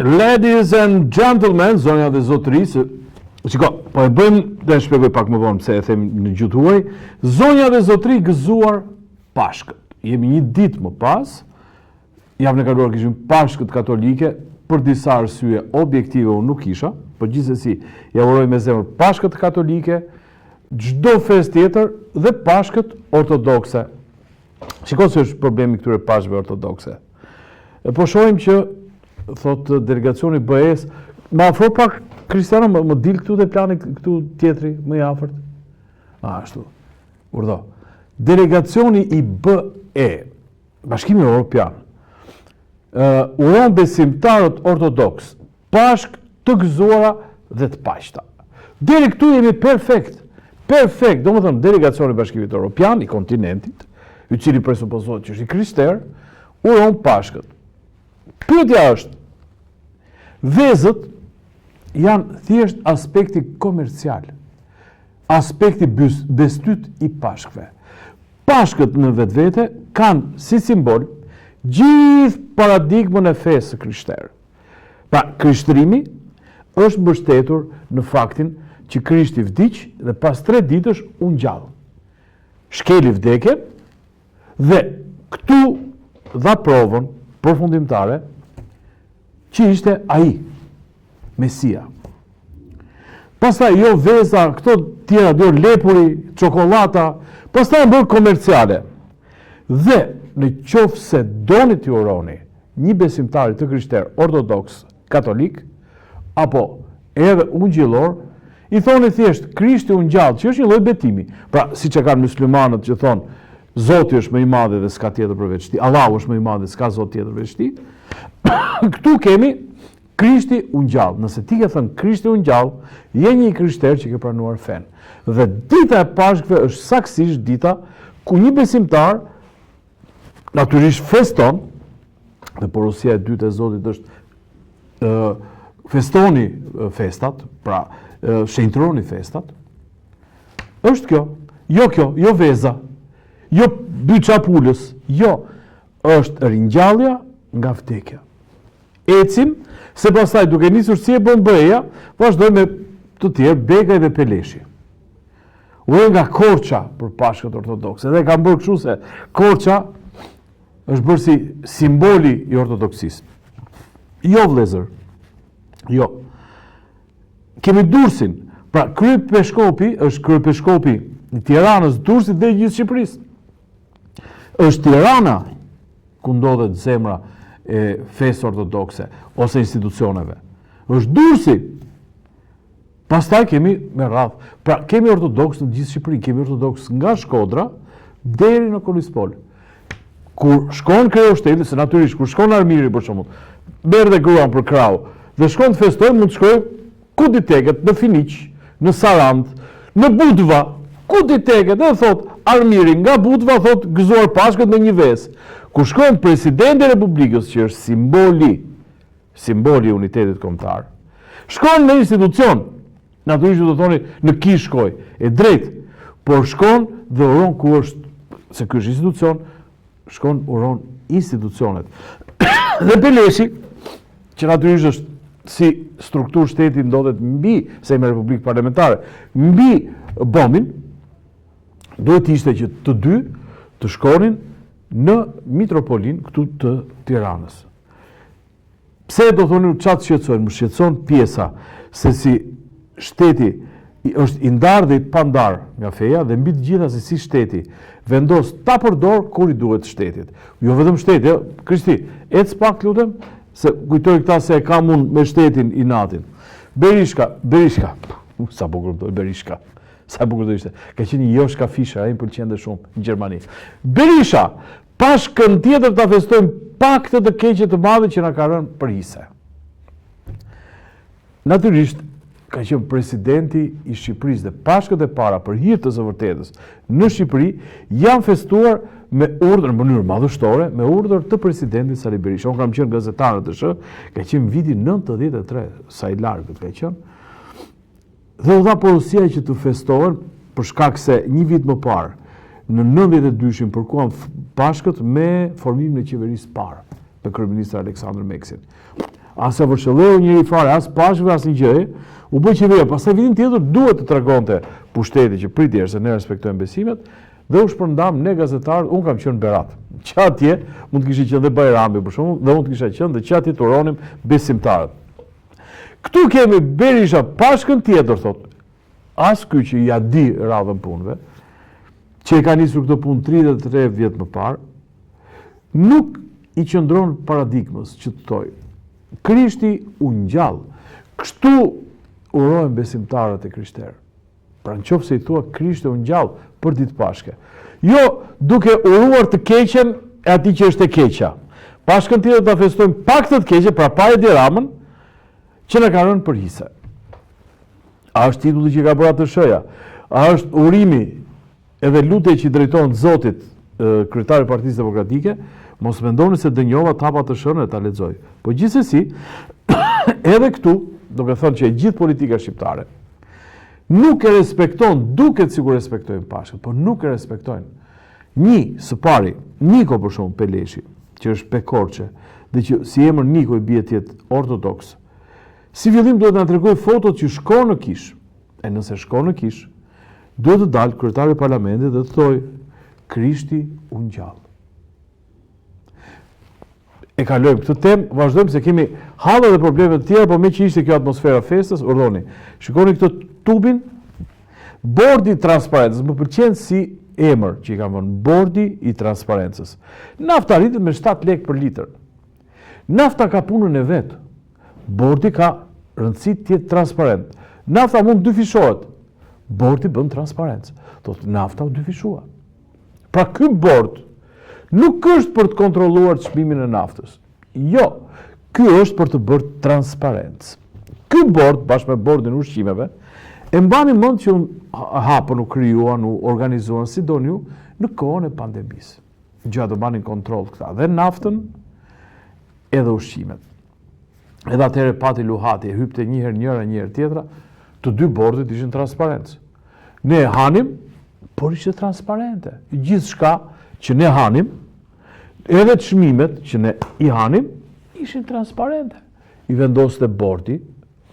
Ladies and gentlemen, zonja dhe zotërisë, shiko, po e bëjmë, dhe shpjegoj pak më vonë pse e them në gjuhë huaj, zonja dhe zotëri gëzuar Pashkët. Jemi një ditë më pas, javën e kaluar kishim Pashkët katolike, për disa arsye objektive unë nuk kisha, por gjithsesi ja uroj me zemër Pashkët katolike, çdo festë tjetër dhe Pashkët ortodokse. Shiko se është problemi këtyre Pashkëve ortodokse. Po shohim që thot delegacioni BE-s, ma afro pak Kristiano, më dil këtu dhe plani këtu tjetri, më i afërt. Ashtu, urdhë. Delegacioni i BE, Bashkimi Evropian, uron besimtarët ortodoks, Pashk të gëzuara dhe të paqta. Deri këtu jemi perfekt. Perfekt, do më thëmë, delegacioni i Bashkimit Evropian, i kontinentit, i cili presupozohet që është i krishter, uron Pashkët. Pyetja është, vezët janë thjesht aspekti komercial, aspekti bestyt i Pashkëve. Pashkët në vetvete kanë si simbol gjithë paradigmën e fesë krishterë. Pra, krishterimi është mbështetur në faktin që Krishti vdiq dhe pas 3 ditësh u ngjall. Shkeli vdekjen dhe këtu dha provën përfundimtare që ishte ai, Mesia. Pastaj jo veza, këto tjera, jo lepuri, çokolata, pastaj bërë komerciale. Dhe në qoftë se doni t'i uroni një besimtari të krishter ortodoks katolik, apo edhe ungjillor, i thoni thjesht Krishti u ngjall, që është një lloj betimi. Pra, siç e kanë muslimanët që thonë Zoti është më i madh dhe s'ka tjetër përveç tij, Allahu është më i madh dhe s'ka Zot tjetër përveç tij. Këtu kemi Krishti u ngjall. Nëse ti ke thënë Krishti u ngjall, je një krishter që ke pranuar fen. Dhe dita e Pashkëve është saktësisht dita ku një besimtar natyrisht feston, dhe porosia e dytë e Zotit është festoni festat, pra shenjtëroni festat. Është kjo, jo veza, jo byça pulës, jo, është ringjallja nga vdekja. Ecim, se pastaj duke nisur si e bën BE-ja, vazhdoj me të tjerë, Begaj dhe Peleshi. Ure nga Korça për Pashkët ortodokse, dhe kam bërë kështu se Korça është bërë si simboli i ortodoksisë. Jo vëllezër, jo. Kemi Durrësin, pra kryepeshkopi është kryepeshkopi i Tiranës, Durrësit dhe gjithë Shqipërisë. Është Tirana ku ndodhet zemra e fesë ortodokse ose institucioneve. Është Durrësi. Pastaj kemi me radhë. Pra kemi ortodoks në gjithë Shqipërinë, kemi ortodoks nga Shkodra deri në Kolispol. Kur shkon kryeushteti, se natyrisht kur shkon Armiri për shembull, merr dhe gruan për krau, dhe shkon të festojë, mund të shkojë ku di teket, në Finiq, në Sarand, në Budva, ku di teket, dhe thot Armiri nga Budva thot gëzuar Pashkët në një vezë. Kur shkon presidenti i Republikës, që është simboli i unitetit kombëtar, shkon në institucion, natyrisht do të thoni në kish shkoj, e drejt, por shkon dhe uron ku është, se ky është institucion, shkon uron institucionet. Dhe Peleshi, që natyrisht është si strukturë shteti ndodhet mbi, se me Republikë Parlamentare, mbi bombin, duhet ishte që të dy të shkonin në Mitropolin këtu të Tiranës. Pse do thoni çat shqetësojnë? Më shqetëson pjesa se si shteti është i ndarë dhe i pandar nga feja dhe mbi të gjitha se si shteti vendos ta përdor kur i duhet shtetit. Jo vetëm shteti, jo, Krishti, ec pak lutem, se kujtoj këta se e kam unë me shtetin i natin. Berishka, sa bukur do Berishka. Sa bukur do ishte. Ka qenë një Joshka Fischer, ai më pëlqente shumë në Gjermani. Berisha, Pashkën tjetër ta festojmë pak të keqe të madhe që na ka rënë për hise. Natyrisht, ka qenë presidenti i Shqipërisë dhe Pashkët e para për hir të së vërtetës në Shqipëri janë festuar me urdhër në mënyrë madhështore, me urdhër të presidentit Sali Berisha. Unë kam qenë gazetar në TSH, ka qenë viti 93, sa i largët ka qenë. Dhe u dha porosia që të festohen për shkak se një vit më parë, në 92-shin përkuan Pashkët me formimin e qeverisë parë, me kryeministër Aleksandër Meksin. as e vërshëlleu njëri fare, as pashkëve, as një gjë, u bë qeveria. Pastaj vitin tjetër duhet të tregonte pushteti që pritje se ne respektojmë besimet, dhe u shpërndam ne gazetarët, unë kam qenë Berat. Që atje mund të kishte qenë dhe Bajrami për shembull, dhe mund të kisha qenë dhe që atje turonim besimtarët. Këtu kemi Berisha pashkën tjetër, thot, as ky që ja di radhën punëve, që e ka nisur këtë punë 33 vjet më parë, nuk i qëndron paradigmës që të thoj, Krishti u ngjall. Kështu urojnë besimtarët e krishterë. Pra në qoftë se i thua Krishti u ngjall për ditë Pashke. Jo duke uruar të keqen e atij që është e keqja. Pashkën tjetër ta festojmë pak të keqe, pra pa e di Ramën, që na ka rënë për hise. A është titulli që ka bërë atë shëja? A është urimi edhe lutja që i drejtohen Zotit kryetari i Partisë Demokratike? Mos mendoni se dënjova të hapa të shërën e ta lexoj. Po gjithsesi, edhe këtu, duke thënë që e gjithë politika shqiptare nuk e respekton, duket sikur respektojnë Pashkën, por nuk e respektojnë. Së pari, Niko për shembull Peleshi, që është Pekorçe, dhe që si emër Niko i bie të jetë ortodoks. Si fillim duhet na tregoj fotot që shkon në Kish. E nëse shkon në Kish, duhet të dalë kryetari i parlamentit dhe të thojë Krishti u ngjall. E kalojmë këtë temë, vazhdojmë se kemi halla dhe probleme të tjera, por me që ishte kjo atmosfera festës, urdhoni. Shikoni këtë tubin, bordi i transparencës, më pëlqen si emër që i kam vënë, bordi i transparencës. Nafta rritet me 7 lekë për litër. Nafta ka punën e vet. Bordi ka rëndësi të jetë transparent. Nafta mund dyfishohet. Bordi bën transparencë. Thotë nafta u dyfishua. Pra ky bord nuk është për të kontrolluar çmimin e naftës. Jo, ky është për të bërë transparencë. Ky bord bashkë me bordin e ushqimeve e mbani mend që hapën u krijuan, u organizuan si doni ju në kohën e pandemisë. Gjatë do banin kontroll këta dhe naftën edhe ushqimet. Edhe atëherë pati luhati, e hypte një herë njëra, një herë tjetra, të dy bordet ishin transparencë. Ne e hanim, por ishte transparente. Gjithçka që ne hanim, edhe çmimet që ne i hanim, ishin transparente. I vendoste bordi,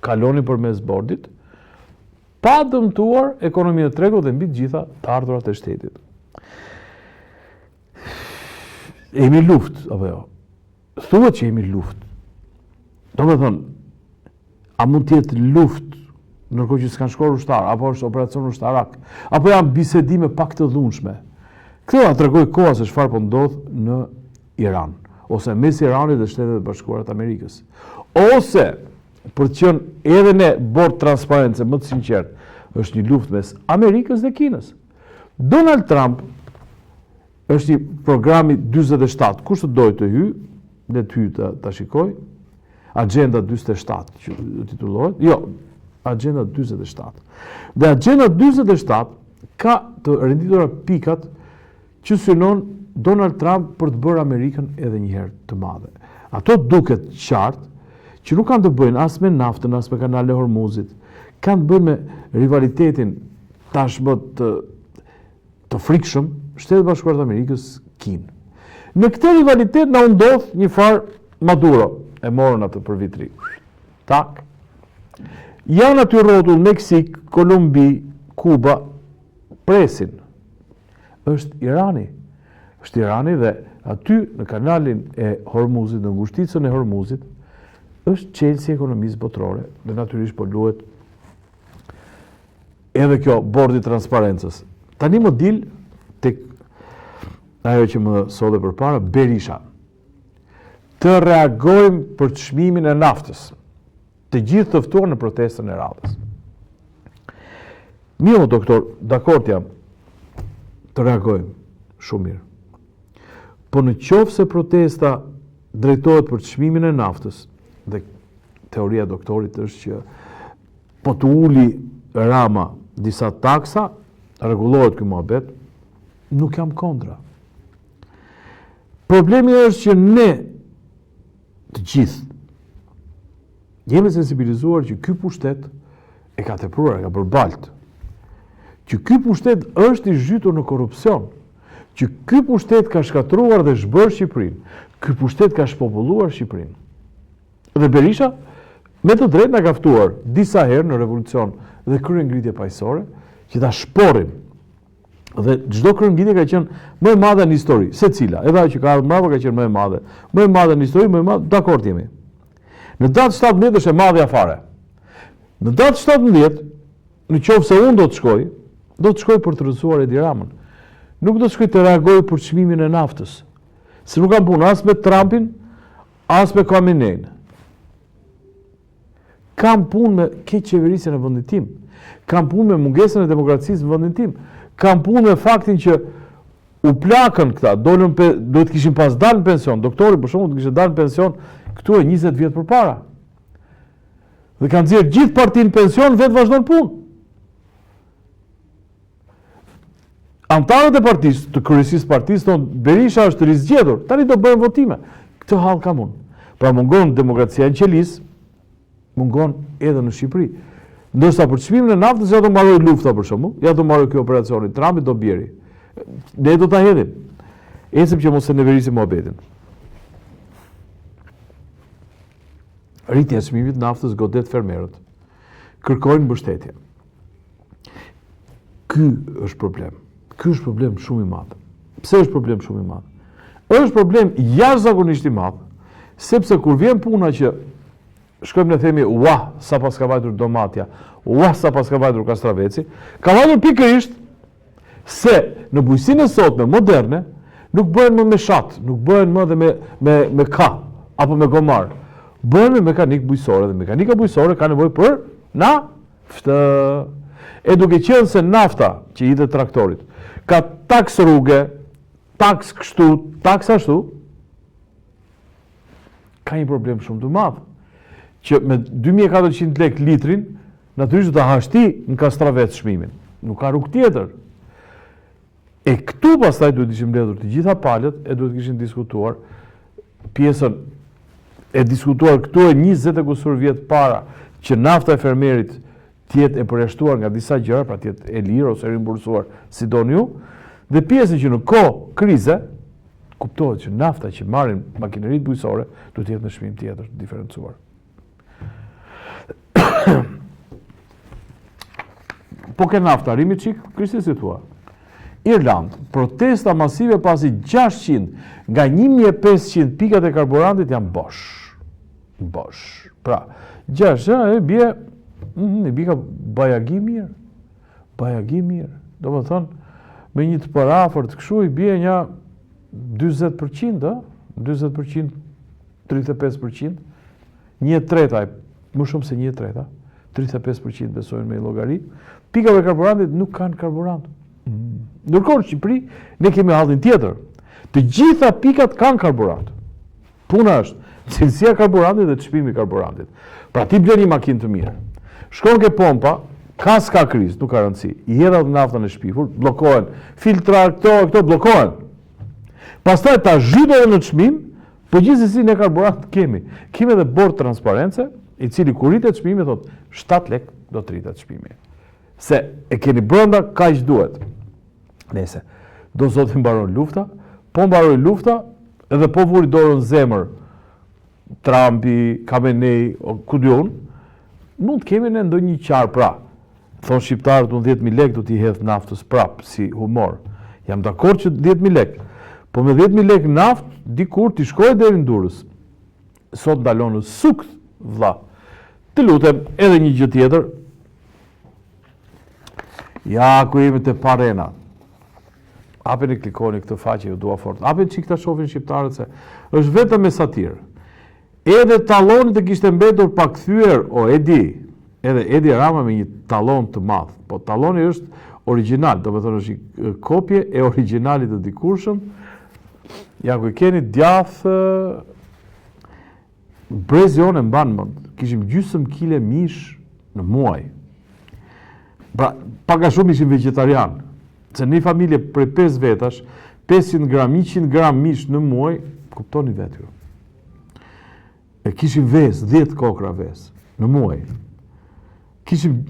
kaloni përmes bordit, pa dëmtuar ekonominë e tregut dhe mbi të gjitha të ardhurat e shtetit. Jemi luftë, apo jo? Thuhet që jemi luftë. Do me thënë, a mund tjetë luftë nërkohë që s'kan shkuar ushtarë, apo është operacion ushtarak, apo janë bisedime pak të dhunshme. Këtë da tregoj koha se çfarë po ndodh në Iran, ose mes Iranit dhe Shtetet e Bashkuara të Amerikës. Ose, për të qenë edhe ne bord transparence më të sinqert, është një luftë mes Amerikës dhe Kinës. Donald Trump është një programi 47, kush të dojë të hyjë, le të hyjë ta shikoj. Agenda 47 që titullohet, jo, Agenda 47. Dhe Agenda 47 ka të renditura pikat që synon Donald Trump për të bërë Amerikën edhe një herë të madhe. Ato duket qartë që nuk kanë të bëjnë as me naftën, as me kanalin e Hormuzit, kanë të bëjnë me rivalitetin tashmë të frikshëm Shtetet Bashkuara të Amerikës Kinë. Në këtë rivalitet na u ndodh një farë Maduro. E morën atë për vitri. Tak. Janë aty rrotull Meksik, Kolumbi, Kuba, presin. Është Irani. Është Irani dhe aty në kanalin e Hormuzit, në ngushticën e Hormuzit, është çelësi i ekonomisë botërore dhe natyrisht po luhet edhe kjo bordi i transparencës. Tani më dil tek ajo që më solli përpara, Berisha. Të reagojmë për çmimin e naftës. Të gjithë të ftuar në protestën e radhës. Mirë, doktor, dakord jam. Të reagojmë shumë mirë. Po në qoftë se protesta drejtohet për çmimin e naftës, dhe teoria e doktorit është që po të uli Rama disa taksa, rregullohet ky muhabet, nuk jam kontra. Problemi është që ne të gjithë jemi sensibilizuar që ky pushtet e ka tepruar, e ka bërë balt. Që ky pushtet është i zhytur në korrupsion. Që ky pushtet ka shkatruar dhe zhbërë Shqipërinë. Ky pushtet ka shpopulluar Shqipërinë. Dhe Berisha me të drejtë na ka ftuar disa herë në revolucion dhe kryengritje paqësore që ta shporrim. Dhe çdo kryengritje ka qenë më e madhe në histori, secila. Edhe ajo që ka ardhur mbrapa ka qenë më e madhe. Më e madhe në histori, më e madhe, dakord jemi. Në datë 17 është e madhja fare. Në datë 17, në qoftë se unë do të shkoj për të rrëzuar Edi Ramën. Nuk do të shkoj të reagoj për çmimin e naftës. Se nuk kam punë as me Trumpin, as me Khamenein. Kam punë me keq qeverisjen e vendit tim. Kam punë me mungesën e demokracisë në vendin tim. Kam punë me faktin që u plakën këta, do të kishin pas dalë në pension, doktori për shembull do kishte dalë në pension këtu e 20 vjet përpara. Dhe kanë nxjerrë gjithë partinë në pension, vetë vazhdon punë. Antarët e partisë, të kryesisë partisë, thonë Berisha është rizgjedhur, tani do bëjmë votime. Këtë hall kam unë. Pra mungon demokracia në qelis, mungon edhe në Shqipëri. Ndërsa për çmimin e naftës ja do mbaroj lufta për shembull, ja do mbaroj ky operacioni Trumpi do bjeri. Ne do ta hedhim. Ecim që mos e neverisim mohabetin. Rritja e çmimit naftës godet fermerët. Kërkojnë mbështetje. Ky është problem. Ky është problem shumë i madh. Pse është problem shumë i madh? Është problem jashtëzakonisht i madh, sepse kur vjen puna që shkojmë ne themi, "Ua, sa pas ka vajtur domatja, ua, sa pas ka vajtur kastraveci", ka vajtur pikërisht se në bujqësinë e sotme moderne nuk bëhen më me shat, nuk bëhen më dhe me ka apo me gomar. Bëhen me mekanik bujqësore dhe mekanika bujqësore ka nevojë për naftë. E duke qenë se nafta që i dhe traktorit ka taks rrugë, taks kështu, taks ashtu, ka një problem shumë të madh, që me 2400 lek litrin, natyrisht do ta hash ti në kastravec çmimin. Nuk ka rrugë tjetër. E këtu pastaj duhet ishim mbledhur të gjitha palët e duhet kishin diskutuar pjesën e diskutuar këtu e 20 e kusur vjet para që nafta e fermerit tjetë e përjashtuar nga disa gjëra, pra tjetë e lirë ose rimbursuar si doni ju, dhe pjesën që në kohë krize kuptohet që nafta që marrin makineritë bujqësore duhet të jetë në çmim tjetër diferencuar. Po ke nafta, rimi çik, Krishti si thua. Irland, protesta masive pasi 600 nga 1500 pikat e karburantit janë bosh. Pra, 6 bie ka bajagi mirë. Do më thonë, me një të parafort këshu i bie një 20%, 20%, 35%, 1/3, më shumë se 1/3, 35% besojnë me llogari. Pikave karburantit nuk kanë karburant. Ndërkohë në Shqipëri ne kemi hallin tjetër. Të gjitha pikat kanë karburant. Puna është cilësia e karburantit dhe çmimi i karburantit. Pra ti blen një makinë të mirë. Shkon ke pompa, s'ka krizë, nuk ka rëndësi. I hedh naftën e shpifur, bllokohen, filtra këto bllokohen. Pastaj ta zhyt edhe në çmim, po gjithsesi ne karburant kemi. Kemi edhe bord transparence, i cili kur rritet çmimi thotë 7 lek do të rritet çmimi. Se e keni brenda kaq duhet. Nëse do zoti mbaron lufta, po mbaroi lufta, edhe po vuri dorën zemër Trumpi, Khamenei, ku diun, mund të kemi në ndonjë qarë, pra, thonë shqiptarët unë 10.000 lek do t'i hedh naftës prap, si humor. Jam dakord që 10.000 lek, po me 10.000 lek naftë, dikur t'i shkojë deri në Durrës. Sot ndalon në sukt, vlla. Të lutem edhe një gjë tjetër. Ja, ku jemi të parena. Hapeni klikoni këtë faqe, ju dua fort. Hapeni çik ta shohin shqiptarët se është vetëm me satirë. Edhe tallonit e kishte mbetur pa kthyer, edhe Edi Rama me një tallon të madh. Po talloni është origjinal, do të thonë është një kopje e originalit të dikurshëm. Ja ku keni djathtë Brezion e mban mend. Kishim gjysmë kile mish në muaj. Pra, pak a shumë ishim vegetarian. Se një familje prej 5 vetash, 500 gram, 100 gram mish në muaj, kuptoni vetë ju. E kishim ves, 10 kokra ves, në muaj. Kishim,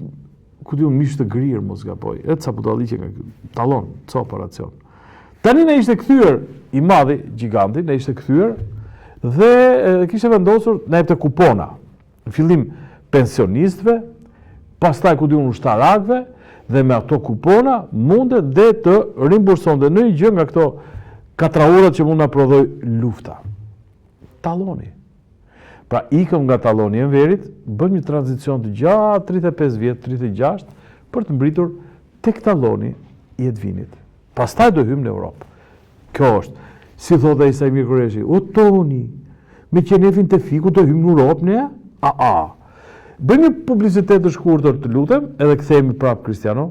ku diun, mish të grirë, mos gaboj, e ca budalliqe nga tallon, ca operacion. Tani ne ishte kthyer i madhi, giganti, ne ishte kthyer Dhe kishte vendosur na jepte kupona. Në fillim pensionistëve, pastaj ku diun ushtarakëve, dhe me ato kupona mundet dhe të rimbursonte në një gjë nga këto katraurat që mund na prodhoj lufta. Talloni. Pra ikëm nga talloni i Enverit, bëm një tranzicion të gjatë 35 vjet, 36 për të mbritur tek talloni i Edvinit. Pastaj do hymë në Europë. Kjo është, si thotë Isai Mirkoreshi, o Toni, me qenefin të fiku do hymë në Europë ne? Bëjmë një publicitet të shkurtër, të lutem, edhe kthehemi prapë Kristiano.